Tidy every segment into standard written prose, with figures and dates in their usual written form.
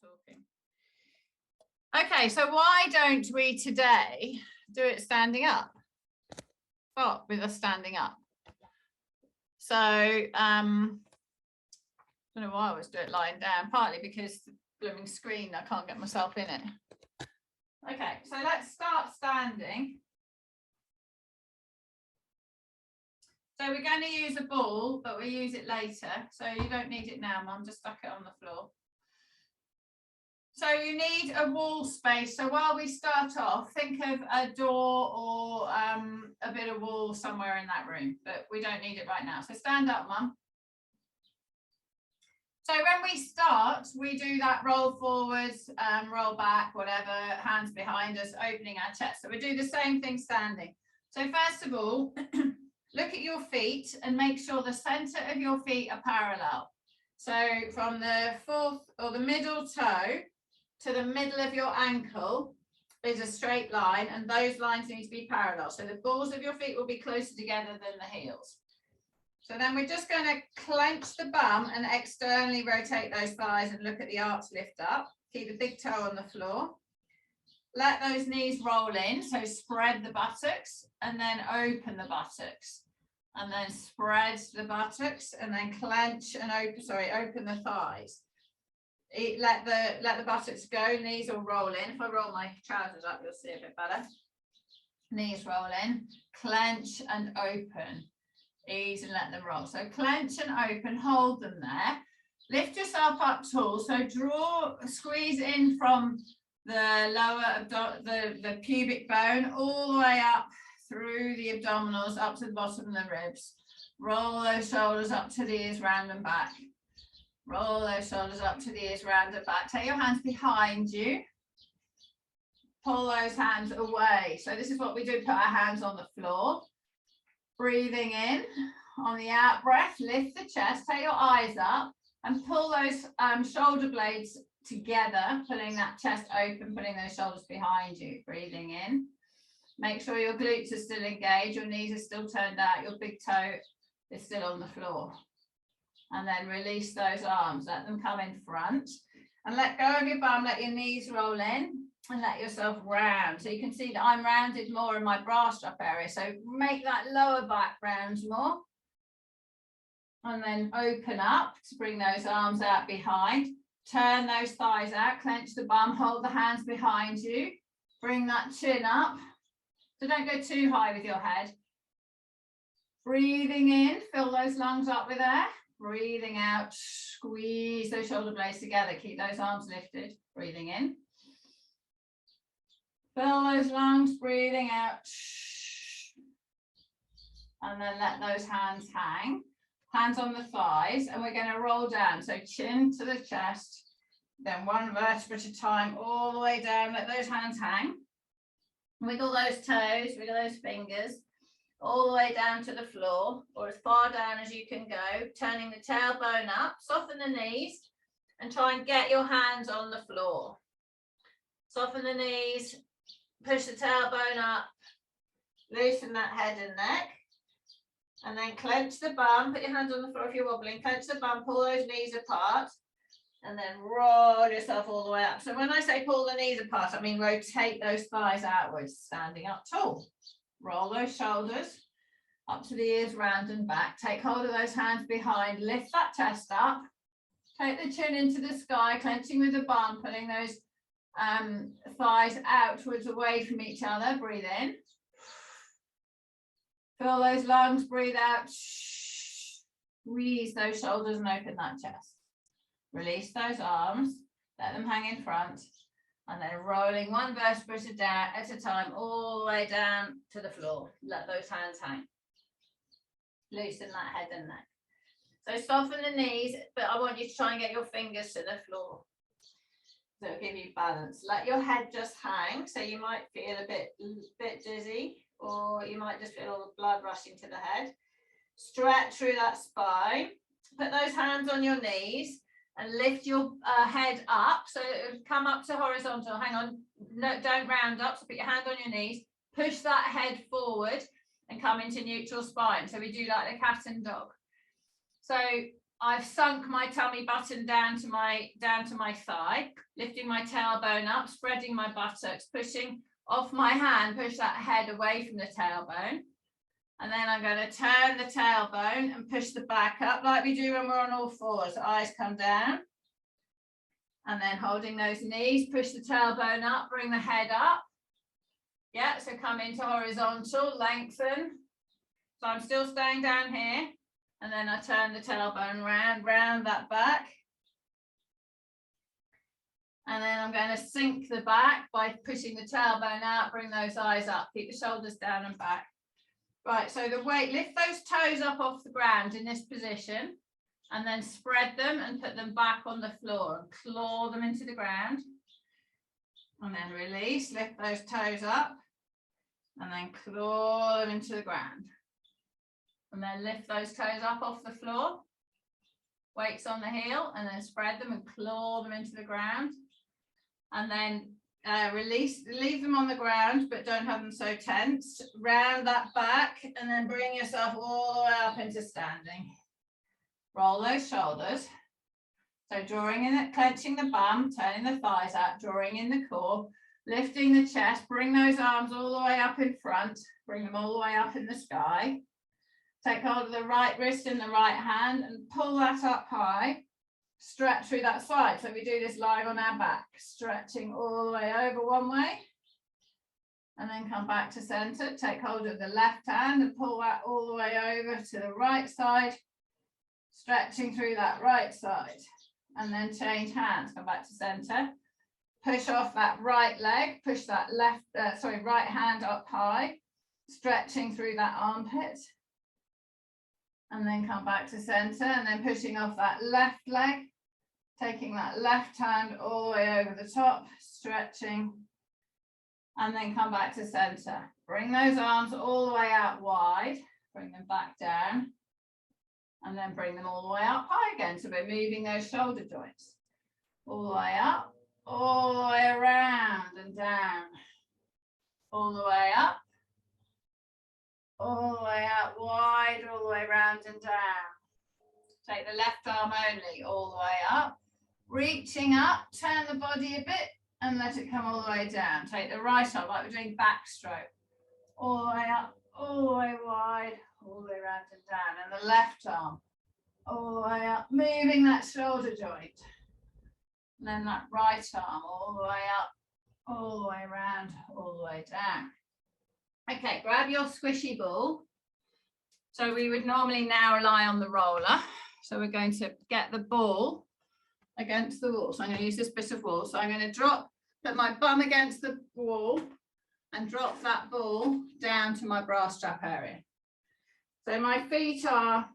talking. Okay, so why don't we today do it standing up? Start with us standing up. So I don't know why I always do it lying down, partly because the blooming screen, I can't get myself in it. Okay, so let's start standing. So we're going to use a ball, but we'll use it later. So you don't need it now, Mum, just stuck it on the floor. So you need a wall space. So while we start off, think of a door or a bit of wall somewhere in that room, but we don't need it right now. So stand up, Mum. So when we start, we do that roll forwards, roll back, whatever, hands behind us, opening our chest. So we do the same thing standing. So first of all, look at your feet and make sure the center of your feet are parallel. So from the fourth or the middle toe to the middle of your ankle is a straight line, and those lines need to be parallel. So the balls of your feet will be closer together than the heels. So then we're just going to clench the bum and externally rotate those thighs and look at the arch lift up. Keep the big toe on the floor. Let those knees roll in. So spread the buttocks and then open the buttocks. And then spread the buttocks and then clench and open the thighs. Let the buttocks go, knees will roll in. If I roll my trousers up, you'll see a bit better. Knees roll in, clench and open. Ease and let them roll. So clench and open, hold them there. Lift yourself up tall. So squeeze in from the lower the pubic bone all the way up through the abdominals up to the bottom of the ribs. Roll those shoulders up to the ears, round and back. Roll those shoulders up to the ears, round and back. Take your hands behind you. Pull those hands away. So this is what we do, put our hands on the floor. Breathing in, on the out breath, lift the chest, take your eyes up and pull those shoulder blades together, pulling that chest open, putting those shoulders behind you. Breathing in. Make sure your glutes are still engaged, your knees are still turned out, your big toe is still on the floor. And then release those arms, let them come in front and let go of your bum, let your knees roll in. And let yourself round. So you can see that I'm rounded more in my bra strap area. So make that lower back round more. And then open up to bring those arms out behind. Turn those thighs out, clench the bum, hold the hands behind you. Bring that chin up. So don't go too high with your head. Breathing in, fill those lungs up with air. Breathing out, squeeze those shoulder blades together. Keep those arms lifted. Breathing in. Fill those lungs, breathing out. And then let those hands hang. Hands on the thighs. And we're going to roll down. So chin to the chest. Then one vertebra at a time, all the way down. Let those hands hang. Wiggle those toes, wiggle those fingers. All the way down to the floor. Or as far down as you can go. Turning the tailbone up. Soften the knees. And try and get your hands on the floor. Soften the knees. Push the tailbone up, loosen that head and neck, and then clench the bum, put your hands on the floor if you're wobbling, clench the bum, pull those knees apart, and then roll yourself all the way up. So when I say pull the knees apart, I mean rotate those thighs outwards, standing up tall. Roll those shoulders up to the ears, round and back. Take hold of those hands behind, lift that chest up, take the chin into the sky, clenching with the bum, pulling those thighs outwards away from each other. Breathe in, fill those lungs, breathe out, squeeze those shoulders and open that chest. Release those arms, let them hang in front, and then rolling one vertebra at a time all the way down to the floor. Let those hands hang. Loosen that head and neck. So soften the knees, but I want you to try and get your fingers to the floor. So it'll give you balance. Let your head just hang. So you might feel a bit dizzy, or you might just feel all the blood rushing to the head. Stretch through that spine. Put those hands on your knees and lift your head up. So it'll come up to horizontal. Hang on. No, don't round up. So put your hand on your knees. Push that head forward and come into neutral spine. So we do like the cat and dog. So I've sunk my tummy button down to my thigh, lifting my tailbone up, spreading my buttocks, pushing off my hand, push that head away from the tailbone. And then I'm going to turn the tailbone and push the back up like we do when we're on all fours. Eyes come down. And then holding those knees, push the tailbone up, bring the head up. Yeah, so come into horizontal, lengthen. So I'm still staying down here. And then I turn the tailbone round that back. And then I'm going to sink the back by pushing the tailbone out, bring those eyes up, keep the shoulders down and back. Right, so the weight, lift those toes up off the ground in this position, and then spread them and put them back on the floor and claw them into the ground. And then release, lift those toes up, and then claw them into the ground. And then lift those toes up off the floor, weights on the heel, and then spread them and claw them into the ground. And then release, leave them on the ground, but don't have them so tense. Round that back, and then bring yourself all the way up into standing. Roll those shoulders. So drawing in it, clenching the bum, turning the thighs out, drawing in the core, lifting the chest, bring those arms all the way up in front, bring them all the way up in the sky. Take hold of the right wrist in the right hand and pull that up high. Stretch through that side. So we do this live on our back, stretching all the way over one way. And then come back to center. Take hold of the left hand and pull that all the way over to the right side, stretching through that right side. And then change hands, come back to center. Push off that right leg, push that right hand up high, stretching through that armpit. And then come back to center, and then pushing off that left leg, taking that left hand all the way over the top, stretching, and then come back to center. Bring those arms all the way out wide, bring them back down, and then bring them all the way up high again. So we're moving those shoulder joints all the way up, all the way around and down, all the way up, all the way out wide, all the way around and down. Take the left arm only, all the way up. Reaching up, turn the body a bit and let it come all the way down. Take the right arm, like we're doing backstroke. All the way up, all the way wide, all the way around and down. And the left arm, all the way up, moving that shoulder joint. And then that right arm, all the way up, all the way around, all the way down. Okay, grab your squishy ball. So we would normally now lie on the roller. So we're going to get the ball against the wall. So I'm going to use this bit of wall. So I'm going to put my bum against the wall and drop that ball down to my bra strap area. So my feet are,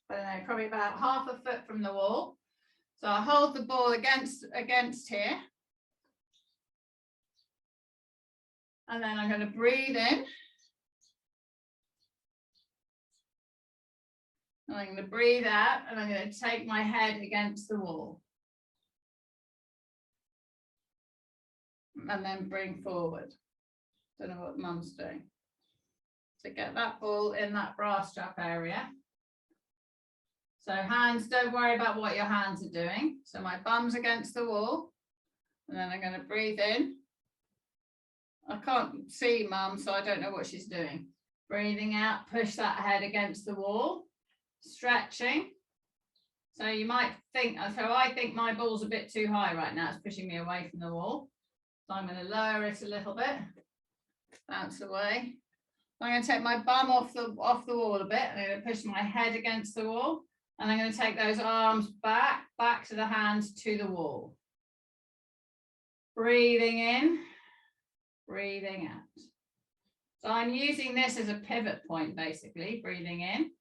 I don't know, probably about half a foot from the wall. So I hold the ball against here. And then I'm going to breathe in. And I'm going to breathe out, and I'm going to take my head against the wall. And then bring forward. Don't know what mum's doing. So get that ball in that bra strap area. So hands, don't worry about what your hands are doing. So my bum's against the wall. And then I'm going to breathe in. I can't see mum, so I don't know what she's doing. Breathing out, push that head against the wall, stretching. So you might think, so I think my ball's a bit too high right now. It's pushing me away from the wall. So I'm going to lower it a little bit, bounce away. I'm going to take my bum off the wall a bit. I'm going to push my head against the wall. And I'm going to take those arms back to the hands, to the wall. Breathing in. Breathing out. So I'm using this as a pivot point, basically. Breathing in,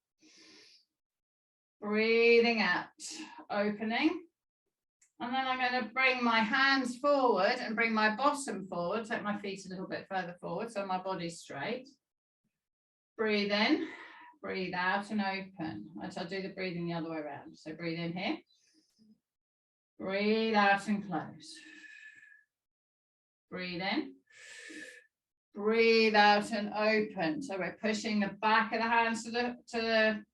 breathing out, opening. And then I'm going to bring my hands forward and bring my bottom forward, take my feet a little bit further forward so my body's straight. Breathe in, breathe out and open. I'll do the breathing the other way around. So breathe in here, breathe out and close. Breathe in, Breathe out and open. So we're pushing the back of the hands to the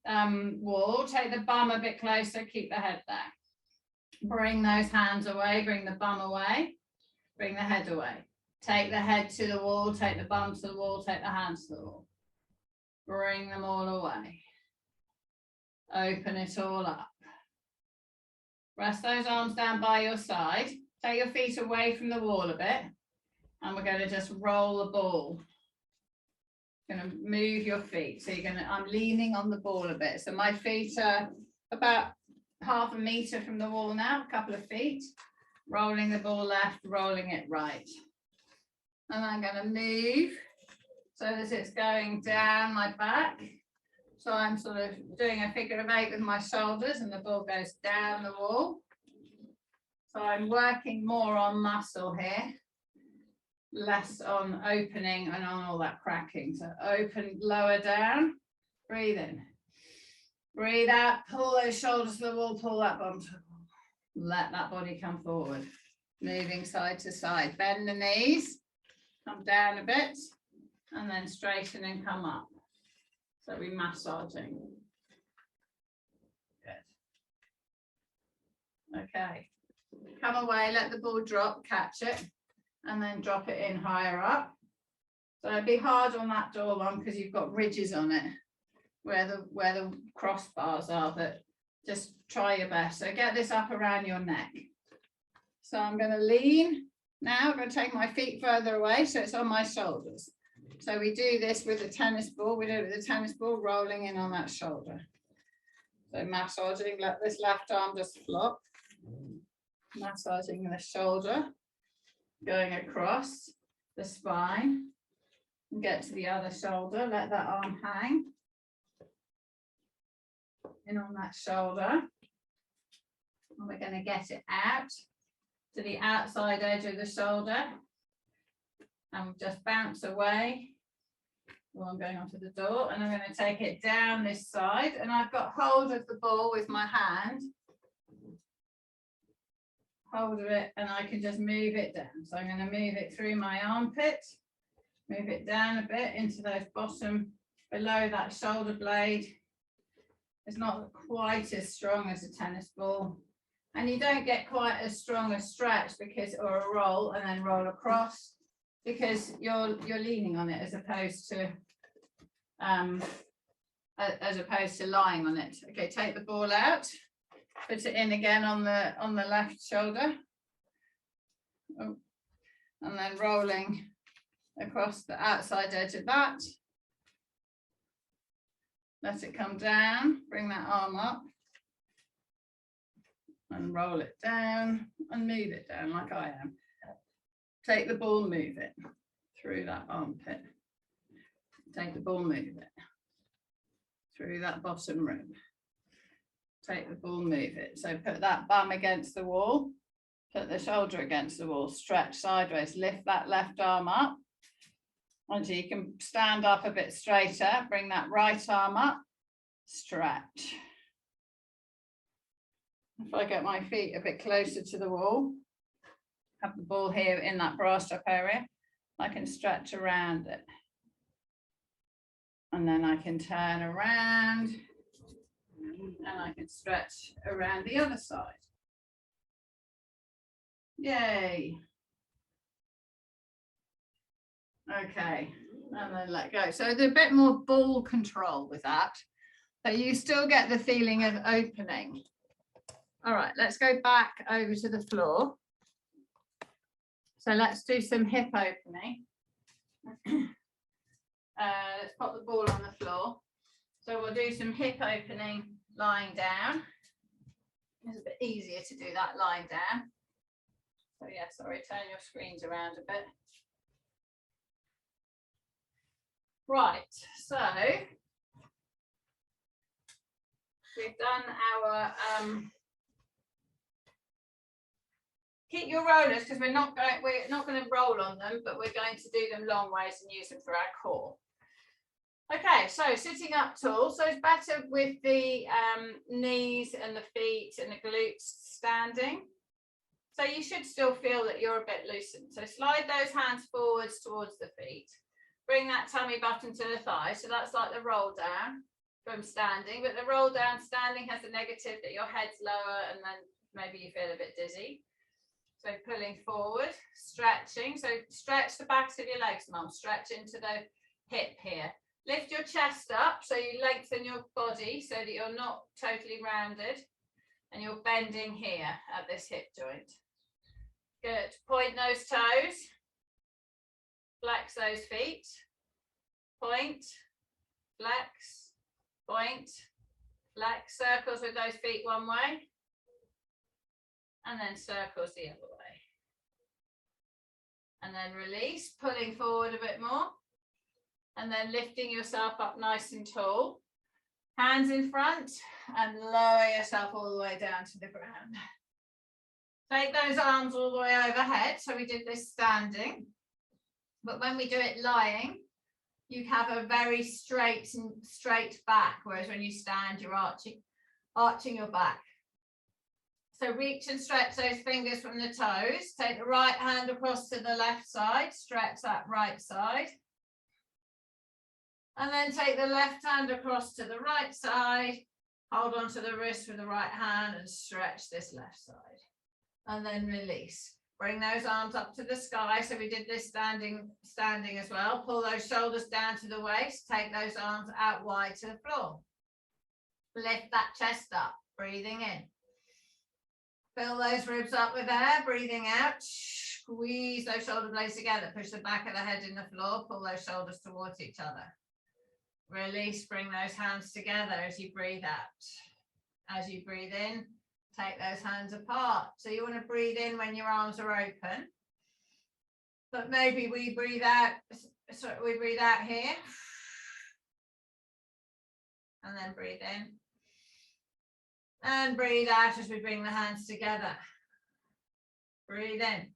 wall. Take the bum a bit closer, keep the head there. Bring those hands away, bring the bum away, bring the head away. Take the head to the wall, take the bum to the wall, take the hands to the wall. Bring them all away. Open it all up. Rest those arms down by your side. Take your feet away from the wall a bit. And we're going to just roll the ball. Going to move your feet. So I'm leaning on the ball a bit. So my feet are about half a meter from the wall now, a couple of feet. Rolling the ball left, rolling it right. And I'm going to move so that it's going down my back. So I'm sort of doing a figure of 8 with my shoulders and the ball goes down the wall. So I'm working more on muscle here, less on opening and on all that cracking. So open, lower down, breathe in. Breathe out, pull those shoulders to the wall, pull that bum to the wall. Let that body come forward. Moving side to side. Bend the knees, come down a bit, and then straighten and come up. So we're massaging. Good. Okay. Come away, let the ball drop, catch it, and then drop it in higher up. So it'd be hard on that door one because you've got ridges on it where the crossbars are, but just try your best. So get this up around your neck. So I'm going to lean. Now I'm going to take my feet further away so it's on my shoulders. So we do this with a tennis ball. We do it with a tennis ball rolling in on that shoulder. So massaging, let this left arm just flop. Massaging the shoulder, going across the spine. And get to the other shoulder, let that arm hang. In on that shoulder. And we're going to get it out to the outside edge of the shoulder. And just bounce away. Well, I'm going onto the door and I'm going to take it down this side. And I've got hold of the ball with my hand. Hold of it and I can just move it down. So I'm going to move it through my armpit. Move it down a bit into those bottom, below that shoulder blade. It's not quite as strong as a tennis ball. And you don't get quite as strong a stretch because, or a roll and then roll across, because you're leaning on it as opposed to lying on it. Okay, take the ball out, put it in again on the left shoulder, and then rolling across the outside edge of that. Let it come down, bring that arm up and roll it down and move it down like I am. Take the ball, move it through that armpit. Take the ball, move it through that bottom rib. Take the ball, move it. So put that bum against the wall, put the shoulder against the wall, stretch sideways, lift that left arm up. Until you can stand up a bit straighter, bring that right arm up, stretch. If I get my feet a bit closer to the wall, have the ball here in that bra strap area, I can stretch around it. And then I can turn around and I can stretch around the other side. Yay. Okay, and then let go. So there's a bit more ball control with that, but you still get the feeling of opening. All right, let's go back over to the floor. So let's do some hip opening. Let's pop the ball on the floor. So we'll do some hip opening lying down. It's a bit easier to do that lying down. So yeah, sorry, turn your screens around a bit. Right, so we've done our keep your rollers because we're not going to roll on them, but we're going to do them long ways and use them for our core. Okay, so sitting up tall, so it's better with the knees and the feet and the glutes standing. So you should still feel that you're a bit loosened. So slide those hands forwards towards the feet. Bring that tummy button to the thigh. So that's like the roll down from standing, but the roll down standing has a negative that your head's lower and then maybe you feel a bit dizzy. So pulling forward, stretching. So stretch the backs of your legs, Mum. Stretch into the hip here. Lift your chest up so you lengthen your body so that you're not totally rounded and you're bending here at this hip joint. Good. Point those toes. Flex those feet. Point, flex, point, flex. Circles with those feet one way. And then circles the other way. And then release, pulling forward a bit more. And then lifting yourself up nice and tall. Hands in front and lower yourself all the way down to the ground. Take those arms all the way overhead. So we did this standing. But when we do it lying, you have a very straight back. Whereas when you stand, you're arching your back. So reach and stretch those fingers from the toes. Take the right hand across to the left side. Stretch that right side. And then take the left hand across to the right side. Hold on to the wrist with the right hand and stretch this left side. And then release. Bring those arms up to the sky. So we did this standing as well. Pull those shoulders down to the waist. Take those arms out wide to the floor. Lift that chest up, breathing in. Fill those ribs up with air, breathing out. Squeeze those shoulder blades together. Push the back of the head in the floor. Pull those shoulders towards each other. Release, bring those hands together as you breathe out. As you breathe in, take those hands apart. So you want to breathe in when your arms are open. But maybe we breathe out, so we breathe out here. And then breathe in. And breathe out as we bring the hands together. Breathe in.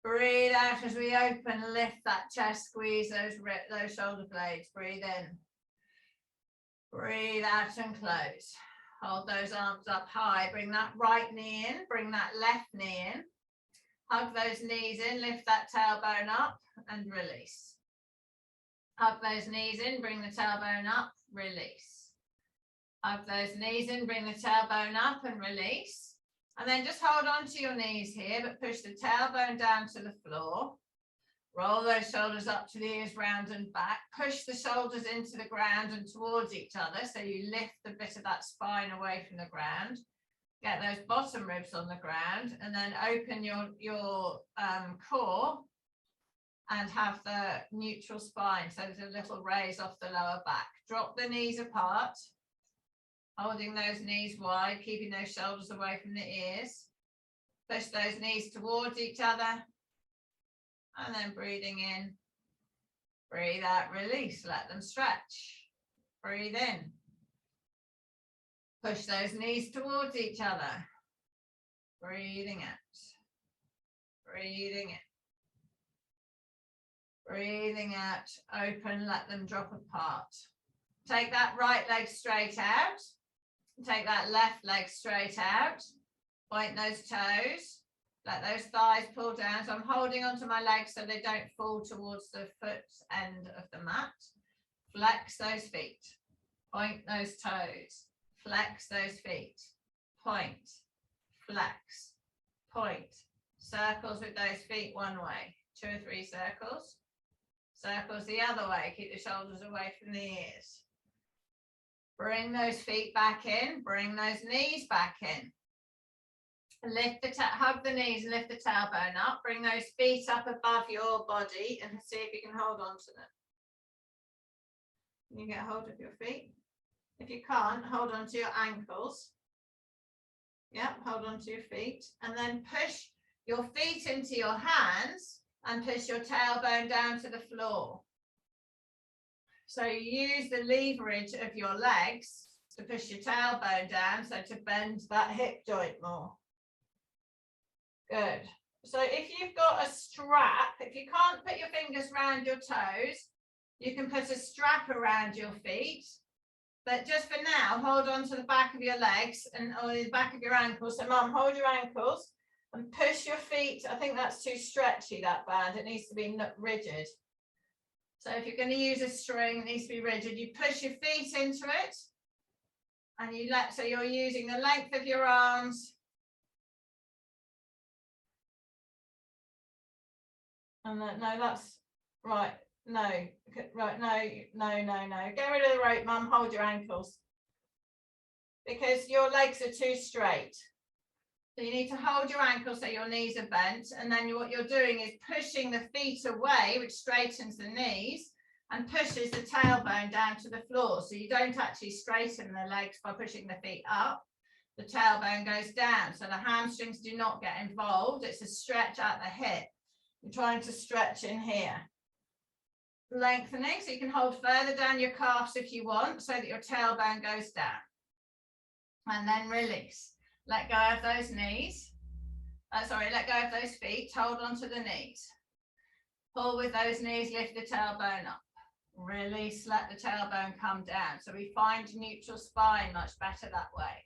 Breathe out as we open, lift that chest, squeeze those shoulder blades. Breathe in. Breathe out and close. Hold those arms up high. Bring that right knee in. Bring that left knee in. Hug those knees in. Lift that tailbone up and release. Hug those knees in. Bring the tailbone up. Release. Hug those knees in. Bring the tailbone up and release. And then just hold on to your knees here, but push the tailbone down to the floor. Roll those shoulders up to the ears, round and back. Push the shoulders into the ground and towards each other. So you lift a bit of that spine away from the ground. Get those bottom ribs on the ground and then open your core and have the neutral spine. So there's a little raise off the lower back. Drop the knees apart. Holding those knees wide, keeping those shoulders away from the ears. Push those knees towards each other. And then breathing in. Breathe out, release, let them stretch. Breathe in. Push those knees towards each other. Breathing out. Breathing in. Breathing out, open, let them drop apart. Take that right leg straight out. Take that left leg straight out. Point those toes. Let those thighs pull down. So I'm holding onto my legs so they don't fall towards the foot end of the mat. Flex those feet. Point those toes. Flex those feet. Point. Flex. Point. Circles with those feet one way. 2 or 3 circles. Circles the other way. Keep the shoulders away from the ears. Bring those feet back in. Bring those knees back in. Lift hug the knees and lift the tailbone up. Bring those feet up above your body and see if you can hold on to them. Can you get hold of your feet? If you can't, hold on to your ankles. Yep, hold on to your feet. And then push your feet into your hands and push your tailbone down to the floor. So you use the leverage of your legs to push your tailbone down, so to bend that hip joint more. Good. So if you've got a strap, if you can't put your fingers around your toes, you can put a strap around your feet. But just for now, hold on to the back of your legs and or the back of your ankles. So Mum, hold your ankles and push your feet. I think that's too stretchy, that band. It needs to be rigid. So if you're going to use a string, it needs to be rigid. You push your feet into it, and you let, so you're using the length of your arms. And then, no, that's right. No, right, no. Get rid of the rope, Mum. Hold your ankles. Because your legs are too straight. So you need to hold your ankles so your knees are bent. And then what you're doing is pushing the feet away, which straightens the knees and pushes the tailbone down to the floor. So you don't actually straighten the legs by pushing the feet up. The tailbone goes down. So the hamstrings do not get involved. It's a stretch at the hip. You're trying to stretch in here. Lengthening, so you can hold further down your calves if you want, so that your tailbone goes down. And then release. Let go of those knees. Let go of those feet. Hold onto the knees. Pull with those knees, lift the tailbone up. Release, let the tailbone come down. So we find neutral spine much better that way.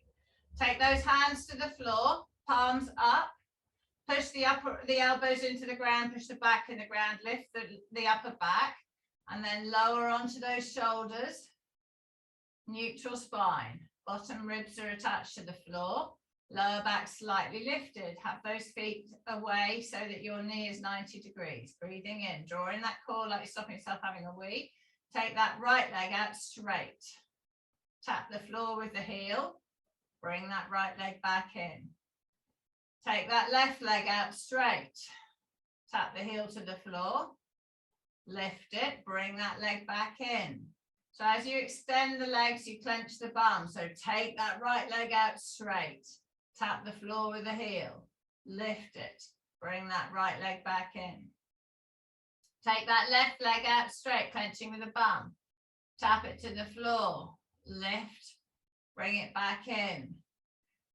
Take those hands to the floor, palms up. Push the elbows into the ground, push the back in the ground, lift the upper back, and then lower onto those shoulders. Neutral spine. Bottom ribs are attached to the floor. Lower back slightly lifted. Have those feet away so that your knee is 90 degrees. Breathing in, drawing that core like you're stopping yourself having a wee. Take that right leg out straight. Tap the floor with the heel. Bring that right leg back in. Take that left leg out straight. Tap the heel to the floor. Lift it, bring that leg back in. So as you extend the legs, you clench the bum. So take that right leg out straight. Tap the floor with the heel. Lift it, bring that right leg back in. Take that left leg out straight, clenching with the bum. Tap it to the floor. Lift, bring it back in.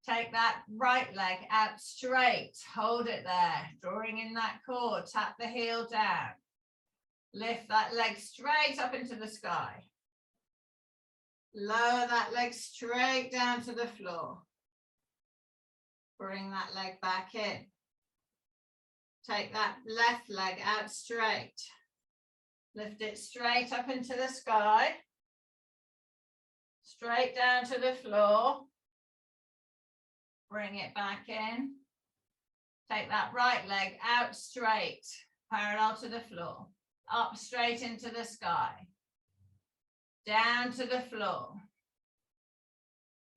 Take that right leg out straight, hold it there, drawing in that core, tap the heel down. Lift that leg straight up into the sky. Lower that leg straight down to the floor. Bring that leg back in. Take that left leg out straight. Lift it straight up into the sky. Straight down to the floor. Bring it back in. Take that right leg out straight, parallel to the floor. Up straight into the sky. Down to the floor.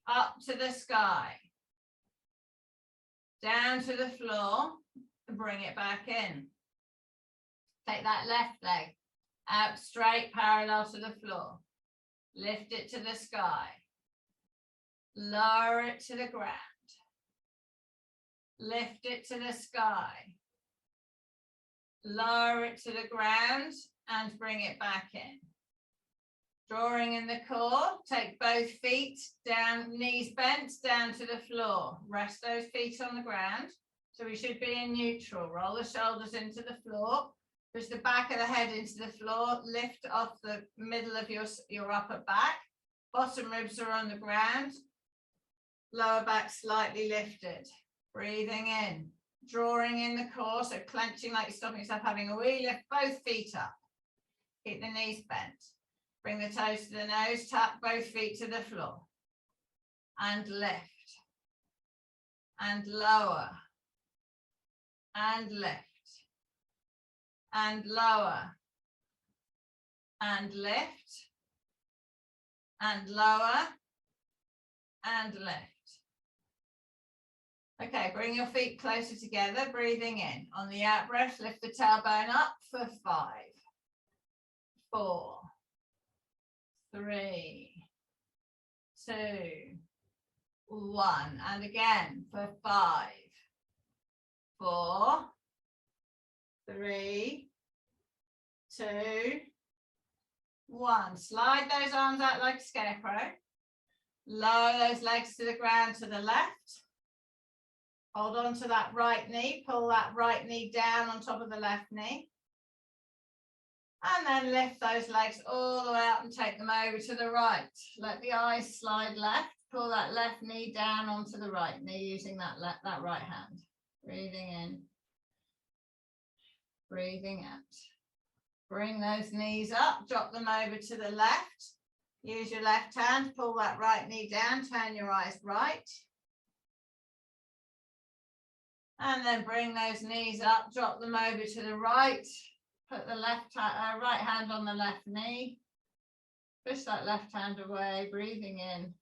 Up to the sky. Down to the floor. And bring it back in. Take that left leg out straight, parallel to the floor. Lift it to the sky. Lower it to the ground. Lift it to the sky. Lower it to the ground and bring it back in. Drawing in the core, take both feet down, knees bent down to the floor. Rest those feet on the ground. So we should be in neutral. Roll the shoulders into the floor. Push the back of the head into the floor. Lift off the middle of your upper back. Bottom ribs are on the ground. Lower back slightly lifted. Breathing in, drawing in the core, so clenching like you're stopping yourself having a wee. Lift both feet up. Keep the knees bent. Bring the toes to the nose, tap both feet to the floor. And lift. And lower. And lift. And lower. And lift. And lower. And lift. Okay, bring your feet closer together, breathing in. On the out breath, lift the tailbone up for 5, 4, 3, 2, 1. And again for 5, 4, 3, 2, 1. Slide those arms out like a scarecrow. Lower those legs to the ground to the left. Hold on to that right knee, pull that right knee down on top of the left knee. And then lift those legs all the way up and take them over to the right. Let the eyes slide left, pull that left knee down onto the right knee using that right hand. Breathing in, breathing out. Bring those knees up, drop them over to the left. Use your left hand, pull that right knee down, turn your eyes right. And then bring those knees up, drop them over to the right. Put the right hand on the left knee. Push that left hand away, breathing in.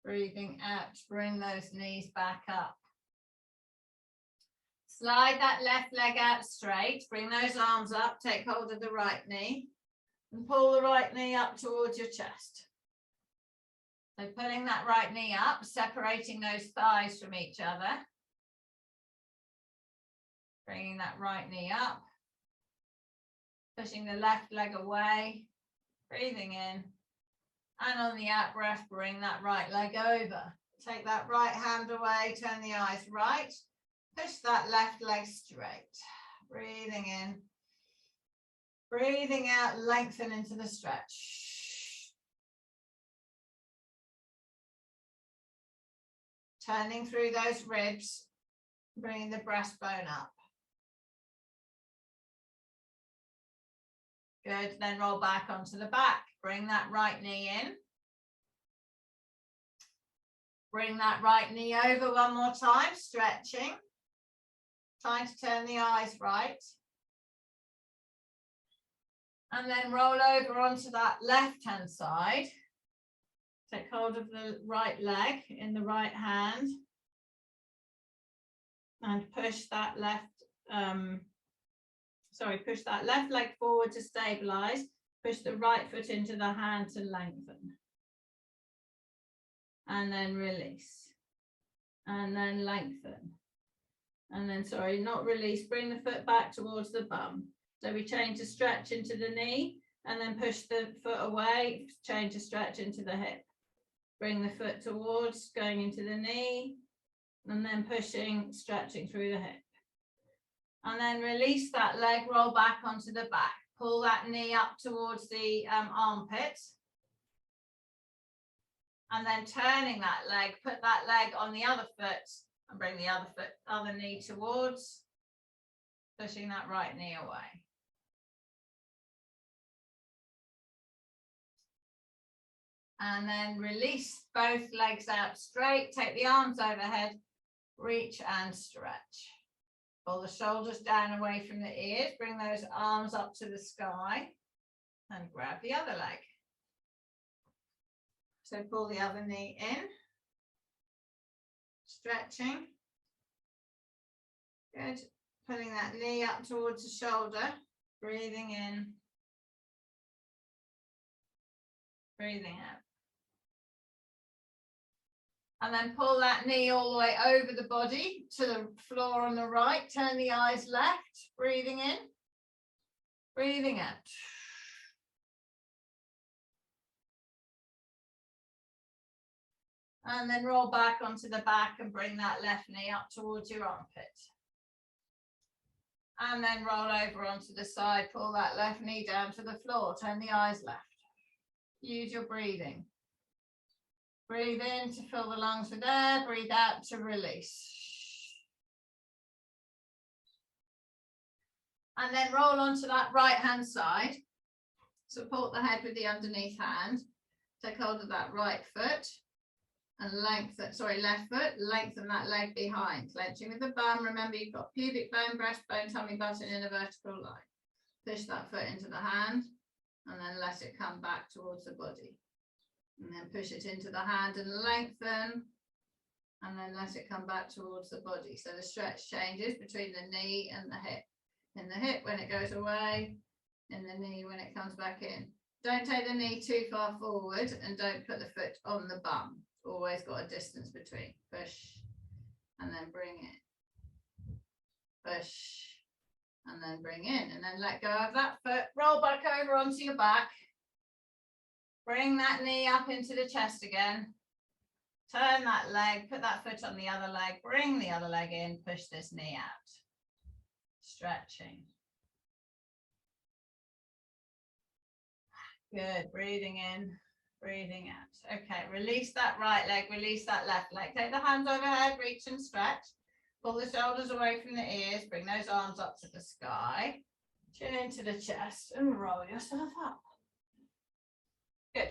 Breathing out, bring those knees back up. Slide that left leg out straight, bring those arms up, take hold of the right knee and pull the right knee up towards your chest. So pulling that right knee up, separating those thighs from each other. Bringing that right knee up, pushing the left leg away, breathing in. And on the out breath, bring that right leg over. Take that right hand away, turn the eyes right. Push that left leg straight. Breathing in. Breathing out, lengthen into the stretch. Turning through those ribs, bringing the breastbone up. Good, then roll back onto the back. Bring that right knee in. Bring that right knee over one more time, stretching. Trying to turn the eyes right. And then roll over onto that left-hand side. Take hold of the right leg in the right hand. And push that push that left leg forward to stabilize. Push the right foot into the hand to lengthen. And then release. And then lengthen. And then, not release, bring the foot back towards the bum. So we change to stretch into the knee and then push the foot away, change to stretch into the hip. Bring the foot towards, going into the knee, and then pushing, stretching through the hip. And then release that leg, roll back onto the back. Pull that knee up towards the armpit. And then turning that leg, put that leg on the other foot and bring the other knee towards, pushing that right knee away. And then release both legs out straight, take the arms overhead, reach and stretch. Pull the shoulders down away from the ears, bring those arms up to the sky and grab the other leg. So pull the other knee in, stretching. Good. Pulling that knee up towards the shoulder, breathing in, breathing out. And then pull that knee all the way over the body to the floor on the right. Turn the eyes left, breathing in, breathing out. And then roll back onto the back and bring that left knee up towards your armpit. And then roll over onto the side, pull that left knee down to the floor, turn the eyes left. Use your breathing. Breathe in to fill the lungs with air, breathe out to release. And then roll onto that right hand side. Support the head with the underneath hand. Take hold of that right foot and left foot, lengthen that leg behind. Clenching with the bum, remember you've got pubic bone, breastbone, tummy button in a vertical line. Push that foot into the hand and then let it come back towards the body. And then push it into the hand and lengthen, and then let it come back towards the body. So the stretch changes between the knee and the hip. In the hip when it goes away, in the knee when it comes back in. Don't take the knee too far forward and don't put the foot on the bum. Always got a distance between. Push and then bring it. Push and then bring in, and then let go of that foot. Roll back over onto your back. Bring that knee up into the chest again. Turn that leg, put that foot on the other leg, bring the other leg in, push this knee out. Stretching. Good, breathing in, breathing out. Okay, release that right leg, release that left leg. Take the hands overhead, reach and stretch. Pull the shoulders away from the ears, bring those arms up to the sky. Chin into the chest and roll yourself up. Good.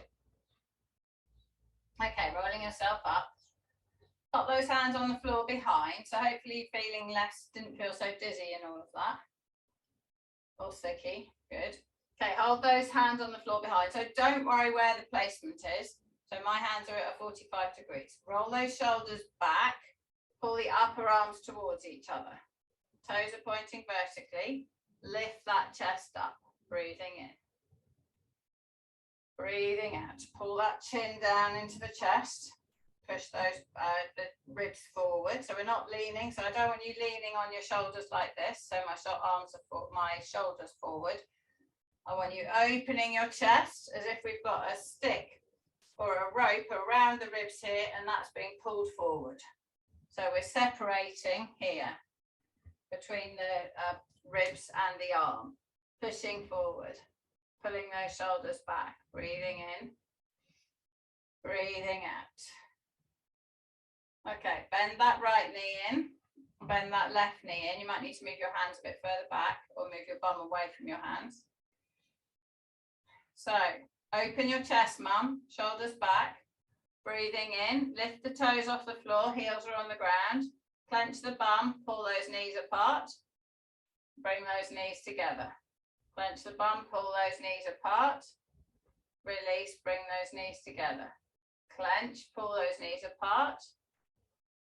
Okay, rolling yourself up. Pop those hands on the floor behind. So hopefully you're feeling less, didn't feel so dizzy and all of that. Or sticky. Good. Okay, hold those hands on the floor behind. So don't worry where the placement is. So my hands are at 45 degrees. Roll those shoulders back. Pull the upper arms towards each other. Toes are pointing vertically. Lift that chest up. Breathing in. Breathing out. Pull that chin down into the chest. Push those the ribs forward. So we're not leaning. So I don't want you leaning on your shoulders like this. So my shoulders forward. I want you opening your chest as if we've got a stick or a rope around the ribs here, and that's being pulled forward. So we're separating here between the ribs and the arm, pushing forward, pulling those shoulders back, breathing in, breathing out. Okay, bend that right knee in, bend that left knee in. You might need to move your hands a bit further back or move your bum away from your hands. So open your chest, mum, shoulders back, breathing in, lift the toes off the floor, heels are on the ground, clench the bum, pull those knees apart, bring those knees together. Clench the bum, pull those knees apart, release, bring those knees together. Clench, pull those knees apart,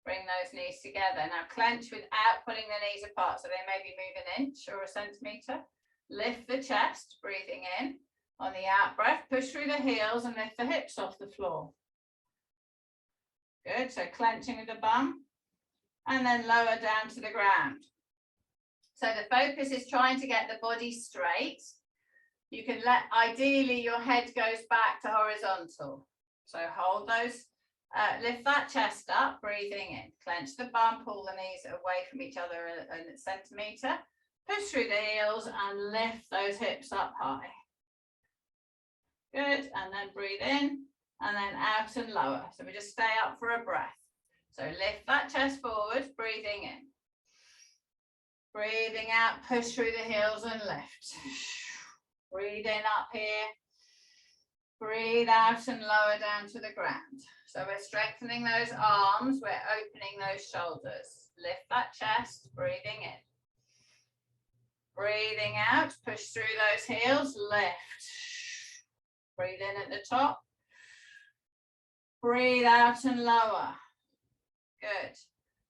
bring those knees together. Now clench without pulling the knees apart, so they maybe move an inch or a centimetre. Lift the chest, breathing in. On the out breath, push through the heels and lift the hips off the floor. Good, so clenching with the bum and then lower down to the ground. So the focus is trying to get the body straight. You can ideally your head goes back to horizontal. So hold those, lift that chest up, breathing in. Clench the bum, pull the knees away from each other a centimetre. Push through the heels and lift those hips up high. Good, and then breathe in and then out and lower. So we just stay up for a breath. So lift that chest forward, breathing in. Breathing out, push through the heels and lift. Breathe in up here. Breathe out and lower down to the ground. So we're strengthening those arms, we're opening those shoulders. Lift that chest, breathing in. Breathing out, push through those heels, lift. Breathe in at the top. Breathe out and lower. Good.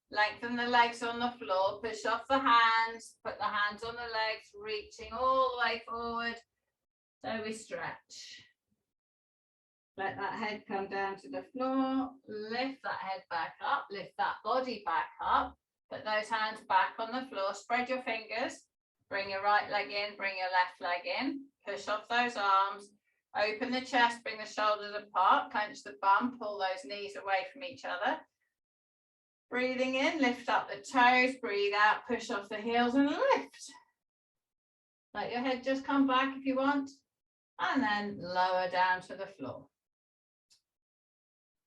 Lengthen the legs on the floor. Push off the hands. Put the hands on the legs, reaching all the way forward. So we stretch. Let that head come down to the floor. Lift that head back up. Lift that body back up. Put those hands back on the floor. Spread your fingers. Bring your right leg in. Bring your left leg in. Push off those arms. Open the chest, bring the shoulders apart, clench the bum, pull those knees away from each other. Breathing in, lift up the toes, breathe out, push off the heels and lift. Let your head just come back if you want, and then lower down to the floor.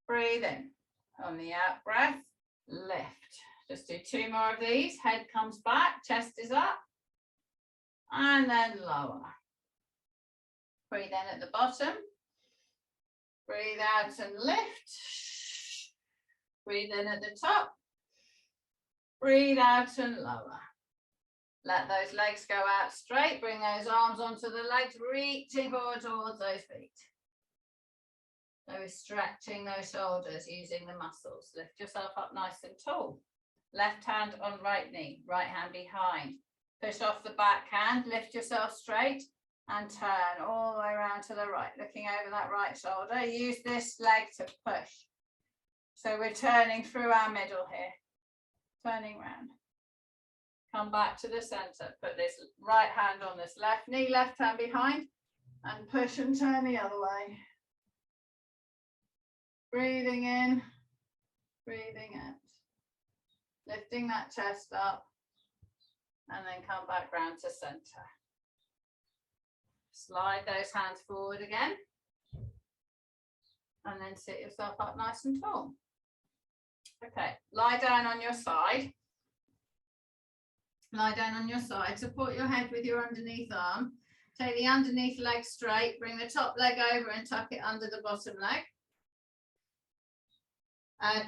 Breathe in. On the out breath, lift. Just do 2 more of these. Head comes back, chest is up, and then lower. Breathe in at the bottom. Breathe out and lift. Breathe in at the top. Breathe out and lower. Let those legs go out straight. Bring those arms onto the legs, reaching forward towards those feet. So we're stretching those shoulders using the muscles. Lift yourself up nice and tall. Left hand on right knee, right hand behind. Push off the back hand, lift yourself straight. And turn all the way around to the right, looking over that right shoulder. Use this leg to push. So we're turning through our middle here, turning round. Come back to the center. Put this right hand on this left knee, left hand behind, and push and turn the other way. Breathing in, breathing out. Lifting that chest up, and then come back round to center. Slide those hands forward again. And then sit yourself up nice and tall. Okay, lie down on your side. Lie down on your side, support your head with your underneath arm. Take the underneath leg straight, bring the top leg over and tuck it under the bottom leg.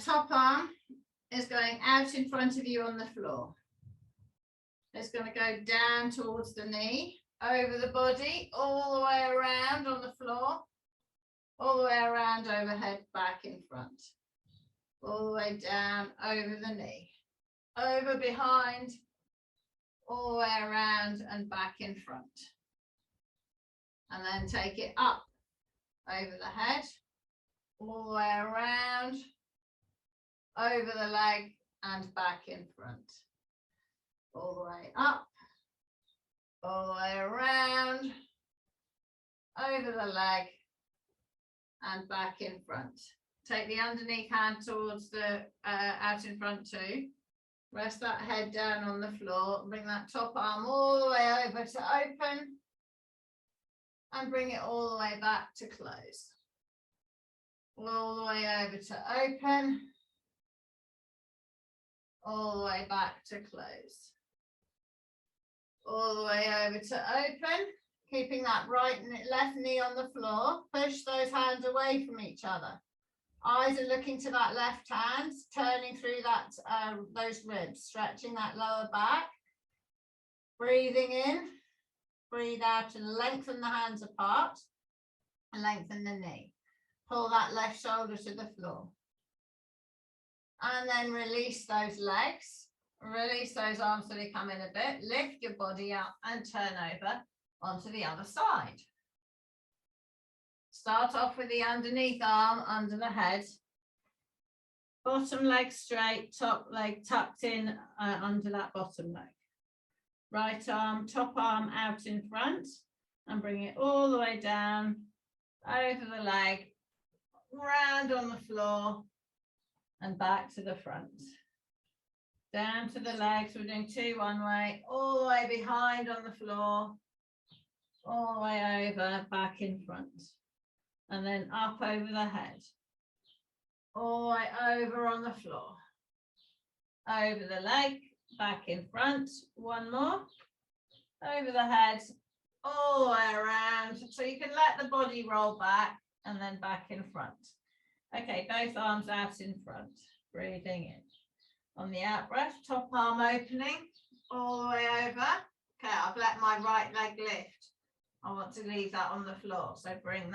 Top arm is going out in front of you on the floor. It's going to go down towards the knee, over the body, all the way around on the floor, all the way around overhead, back in front, all the way down over the knee, over behind, all the way around and back in front. And then take it up over the head, all the way around, over the leg and back in front. All the way up, all the way around, over the leg and back in front. Take the underneath hand towards the out in front too. Rest that head down on the floor. Bring that top arm all the way over to open and bring it all the way back to close. All the way over to open, all the way back to close. All the way over to open, keeping that right and left knee on the floor. Push those hands away from each other. Eyes are looking to that left hand, turning through that those ribs, stretching that lower back. Breathing in, breathe out and lengthen the hands apart and lengthen the knee. Pull that left shoulder to the floor. And then release those legs. Release those arms so they come in a bit. Lift your body up and turn over onto the other side. Start off with the underneath arm under the head. Bottom leg straight, top leg tucked in under that bottom leg. Right arm, top arm out in front and bring it all the way down over the leg, round on the floor and back to the front. Down to the legs, we're doing two one way, all the way behind on the floor, all the way over, back in front. And then up over the head, all the way over on the floor, over the leg, back in front, one more, over the head, all the way around. So you can let the body roll back and then back in front. Okay, both arms out in front, breathing in. On the out breath, top arm opening all the way over. Okay, I've let my right leg lift. I want to leave that on the floor. So bring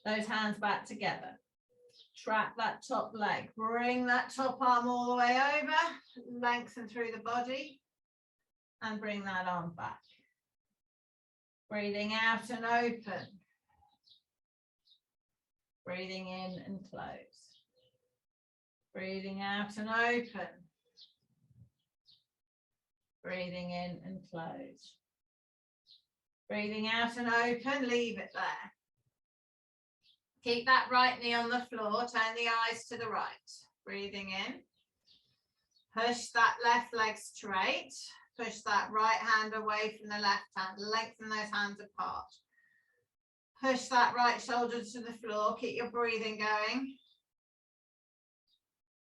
those hands back together. Trap that top leg. Bring that top arm all the way over. Lengthen through the body. And bring that arm back. Breathing out and open. Breathing in and close. Breathing out and open. Breathing in and close. Breathing out and open, leave it there. Keep that right knee on the floor, turn the eyes to the right. Breathing in. Push that left leg straight. Push that right hand away from the left hand. Lengthen those hands apart. Push that right shoulder to the floor. Keep your breathing going.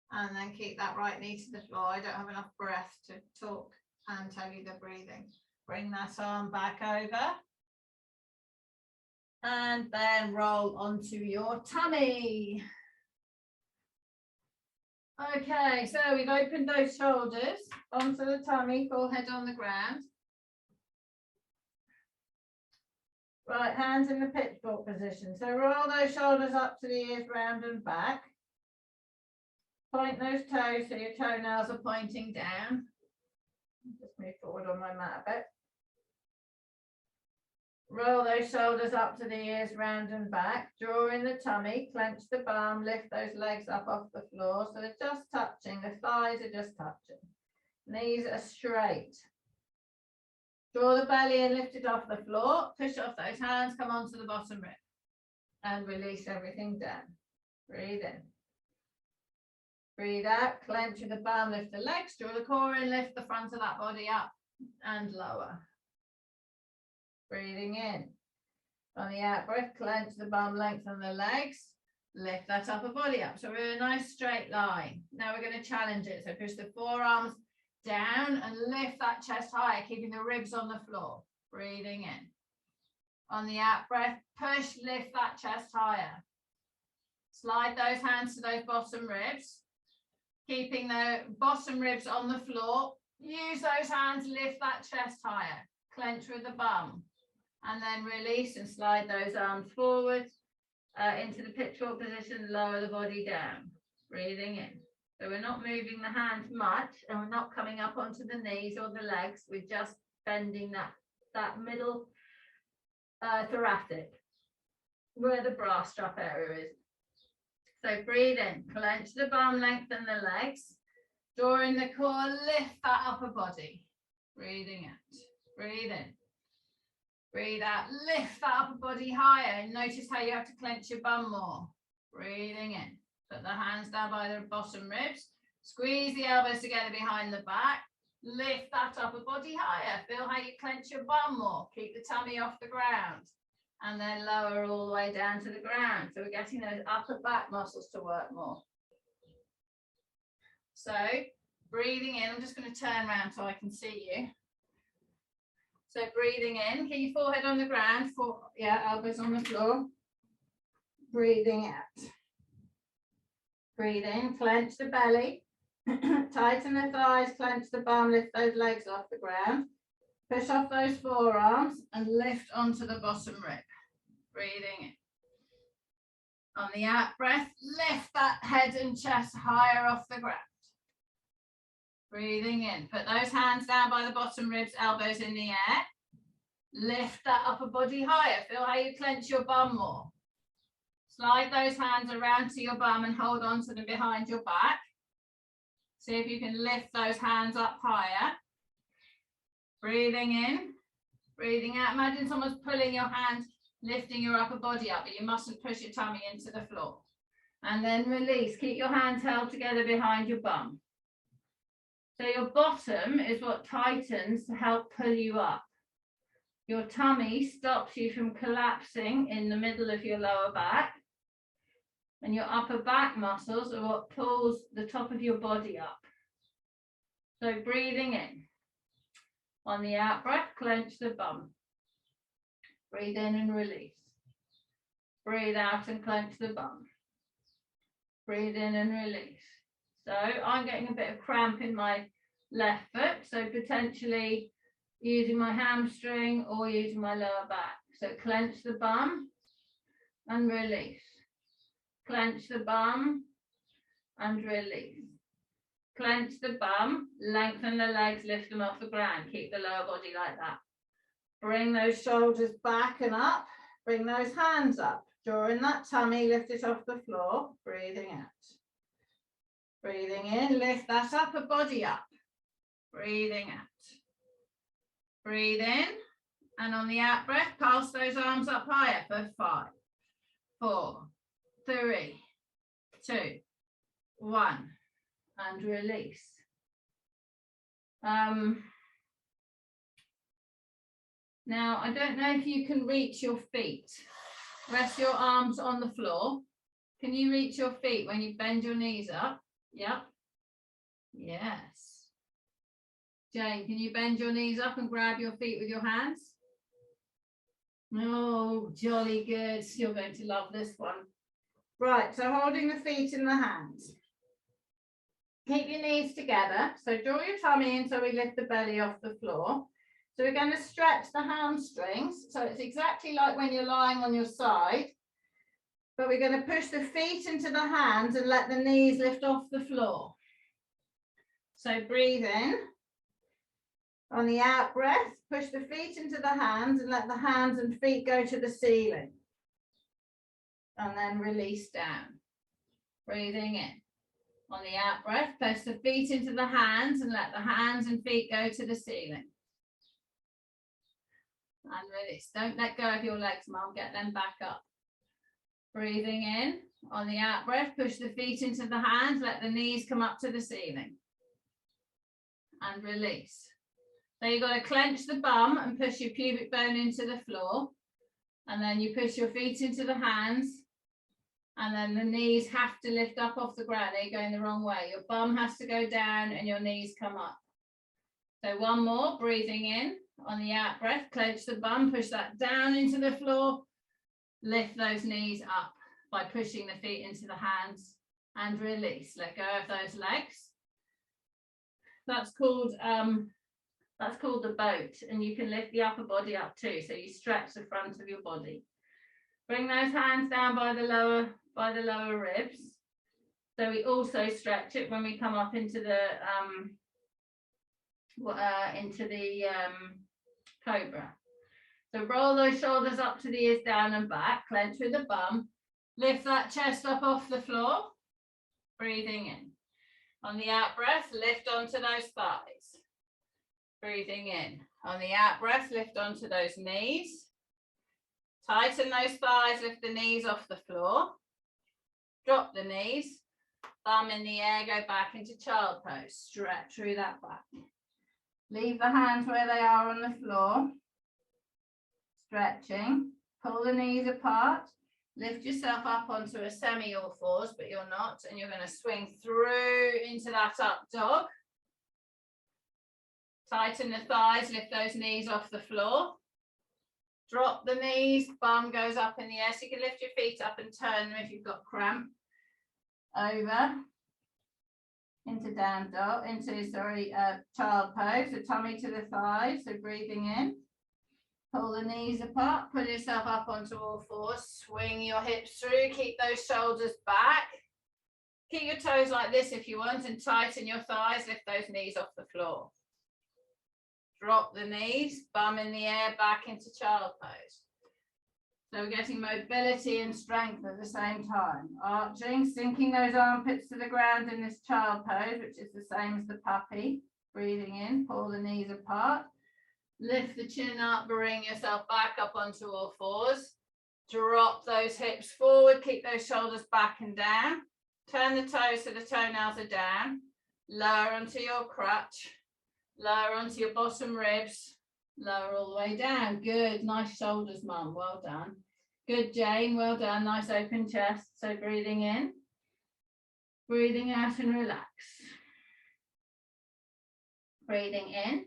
And then keep that right knee to the floor. I don't have enough breath to talk and tell you the breathing. Bring that arm back over. And then roll onto your tummy. Okay, so we've opened those shoulders onto the tummy, forehead on the ground. Right, hands in the pitchfork position. So roll those shoulders up to the ears, round and back. Point those toes so your toenails are pointing down. Just move forward on my mat a bit. Roll those shoulders up to the ears, round and back. Draw in the tummy, clench the bum, lift those legs up off the floor so they're just touching. The thighs are just touching. Knees are straight. Draw the belly and lift it off the floor. Push off those hands, come onto the bottom rib. And release everything down. Breathe in. Breathe out, clench with the bum, lift the legs, draw the core in, lift the front of that body up and lower. Breathing in. On the out breath, clench the bum, lengthen the legs, lift that upper body up. So we're in a nice straight line. Now we're going to challenge it. So push the forearms down and lift that chest higher, keeping the ribs on the floor. Breathing in. On the out breath, push, lift that chest higher. Slide those hands to those bottom ribs, keeping the bottom ribs on the floor. Use those hands, lift that chest higher. Clench with the bum. And then release and slide those arms forward into the pitchfork position, lower the body down. Breathing in. So we're not moving the hands much, and we're not coming up onto the knees or the legs. We're just bending that middle thoracic, where the bra strap area is. So breathe in, clench the bum, lengthen the legs, draw in the core, lift that upper body. Breathing out, breathe in. Breathe out, lift that upper body higher, and notice how you have to clench your bum more. Breathing in. Put the hands down by the bottom ribs. Squeeze the elbows together behind the back. Lift that upper body higher. Feel how you clench your bum more. Keep the tummy off the ground. And then lower all the way down to the ground. So we're getting those upper back muscles to work more. So breathing in. I'm just going to turn around so I can see you. So breathing in. Keep your forehead on the ground. Elbows on the floor. Breathing out. Breathe in, clench the belly, tighten the thighs, clench the bum, lift those legs off the ground. Push off those forearms and lift onto the bottom rib. Breathing in. On the out breath, lift that head and chest higher off the ground. Breathing in. Put those hands down by the bottom ribs, elbows in the air. Lift that upper body higher. Feel how you clench your bum more. Slide those hands around to your bum and hold on to them behind your back. See if you can lift those hands up higher. Breathing in, breathing out. Imagine someone's pulling your hand, lifting your upper body up, but you mustn't push your tummy into the floor. And then release. Keep your hands held together behind your bum. So your bottom is what tightens to help pull you up. Your tummy stops you from collapsing in the middle of your lower back. And your upper back muscles are what pulls the top of your body up. So breathing in. On the out breath, clench the bum. Breathe in and release. Breathe out and clench the bum. Breathe in and release. So I'm getting a bit of cramp in my left foot, so potentially using my hamstring or using my lower back. So clench the bum and release. Clench the bum and release. Clench the bum, lengthen the legs, lift them off the ground. Keep the lower body like that. Bring those shoulders back and up. Bring those hands up. Draw in that tummy, lift it off the floor. Breathing out. Breathing in, lift that upper body up. Breathing out. Breathe in, and on the out breath, pulse those arms up higher for 5, 4, 3, 2, 1, and release. Now, I don't know if you can reach your feet. Rest your arms on the floor. Can you reach your feet when you bend your knees up? Yep. Yes. Jane, can you bend your knees up and grab your feet with your hands? Oh, jolly good. You're going to love this one. Right, so holding the feet in the hands. Keep your knees together. So draw your tummy in so we lift the belly off the floor. So we're going to stretch the hamstrings. So it's exactly like when you're lying on your side. But we're going to push the feet into the hands and let the knees lift off the floor. So breathe in. On the out breath, push the feet into the hands and let the hands and feet go to the ceiling. And then release down. Breathing in. On the out breath, push the feet into the hands and let the hands and feet go to the ceiling. And release. Don't let go of your legs, Mum. Get them back up. Breathing in. On the out breath, push the feet into the hands, let the knees come up to the ceiling. And release. So you've got to clench the bum and push your pubic bone into the floor. And then you push your feet into the hands. And then the knees have to lift up off the ground. They're going the wrong way. Your bum has to go down and your knees come up. So one more, breathing in. On the out breath, clench the bum, push that down into the floor. Lift those knees up by pushing the feet into the hands and release. Let go of those legs. That's called the boat, and you can lift the upper body up too. So you stretch the front of your body. Bring those hands down by the lower ribs. So we also stretch it when we come up into the cobra. So roll those shoulders up to the ears, down and back, clench with the bum, lift that chest up off the floor, breathing in. On the out breath, lift onto those thighs, breathing in. On the out breath, lift onto those knees, tighten those thighs, lift the knees off the floor, drop the knees, thumb in the air, go back into child pose, stretch through that back. Leave the hands where they are on the floor. Stretching. Pull the knees apart. Lift yourself up onto a semi all fours, but you're not. And you're going to swing through into that up dog. Tighten the thighs. Lift those knees off the floor. Drop the knees. Bum goes up in the air. So you can lift your feet up and turn them if you've got cramp. Over. Into down dog, child pose, so tummy to the thighs, so breathing in. Pull the knees apart, pull yourself up onto all fours, swing your hips through, keep those shoulders back. Keep your toes like this if you want, and tighten your thighs, lift those knees off the floor. Drop the knees, bum in the air, back into child pose. So we're getting mobility and strength at the same time. Arching, sinking those armpits to the ground in this child pose, which is the same as the puppy. Breathing in, pull the knees apart. Lift the chin up, bring yourself back up onto all fours. Drop those hips forward, keep those shoulders back and down. Turn the toes so the toenails are down. Lower onto your crutch. Lower onto your bottom ribs. Lower all the way down. Good. Nice shoulders, Mum. Well done. Good, Jane. Well done. Nice open chest. So breathing in. Breathing out and relax. Breathing in.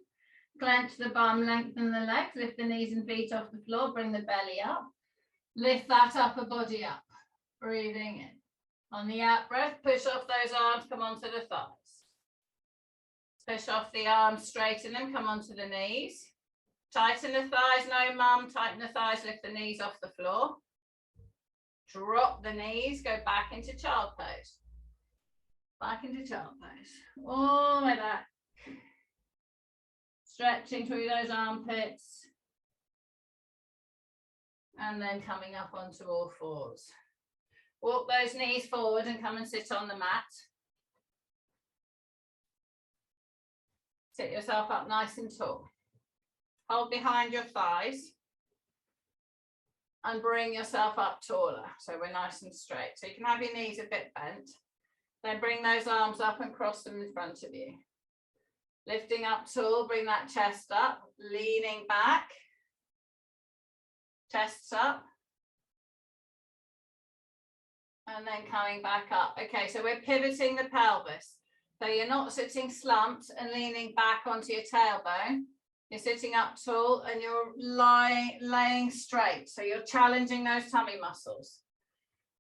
Clench the bum, lengthen the legs. Lift the knees and feet off the floor. Bring the belly up. Lift that upper body up. Breathing in. On the out breath, push off those arms. Come onto the thighs. Push off the arms, straighten them. Come onto the knees. Tighten the thighs, no mum, tighten the thighs, lift the knees off the floor. Drop the knees, go back into child pose. Back into child pose. All the way back. Stretching through those armpits. And then coming up onto all fours. Walk those knees forward and come and sit on the mat. Sit yourself up nice and tall. Hold behind your thighs and bring yourself up taller. So we're nice and straight. So you can have your knees a bit bent. Then bring those arms up and cross them in front of you. Lifting up tall, bring that chest up, leaning back. Chests up. And then coming back up. Okay, so we're pivoting the pelvis. So you're not sitting slumped and leaning back onto your tailbone. You're sitting up tall and you're laying straight. So you're challenging those tummy muscles.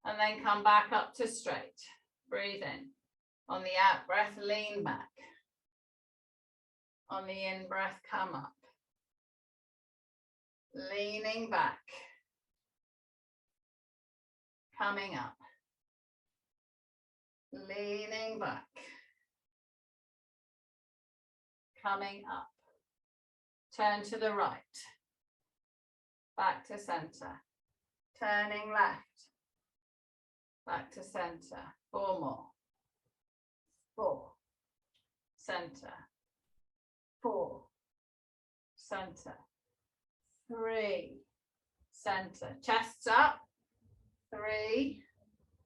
And then come back up to straight. Breathe in. On the out breath, lean back. On the in breath, come up. Leaning back. Coming up. Leaning back. Coming up. Turn to the right. Back to center. Turning left. Back to center. 4 more. 4. Center. 4. Center. 3. Center. Chests up. 3.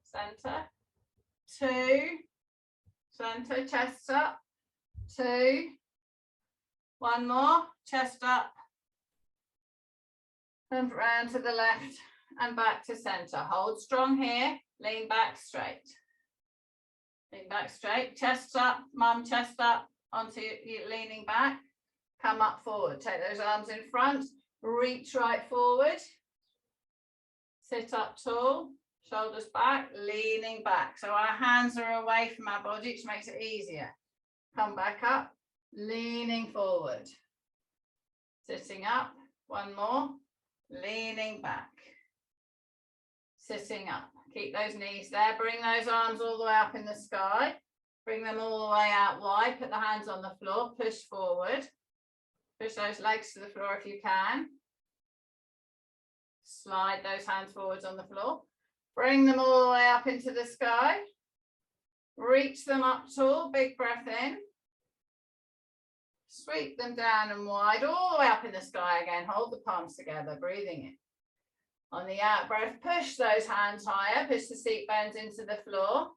Center. 2. Center. Chests up. 2. 1 more. Chest up. And round to the left and back to center. Hold strong here. Lean back straight. Lean back straight. Chest up. Mum, chest up. Onto you, leaning back. Come up forward. Take those arms in front. Reach right forward. Sit up tall. Shoulders back, leaning back. So our hands are away from our body, which makes it easier. Come back up, leaning forward. Sitting up. One more. Leaning back. Sitting up. Keep those knees there. Bring those arms all the way up in the sky. Bring them all the way out wide. Put the hands on the floor. Push forward. Push those legs to the floor if you can. Slide those hands forwards on the floor. Bring them all the way up into the sky. Reach them up tall. Big breath in. Sweep them down and wide, all the way up in the sky again. Hold the palms together, breathing in. On the out breath, push those hands higher. Push the seat bones into the floor.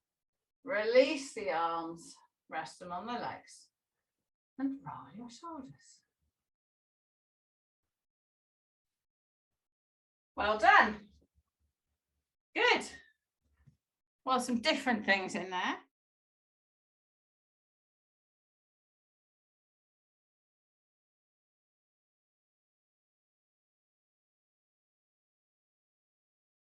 Release the arms. Rest them on the legs. And roll your shoulders. Well done. Good. Well, some different things in there.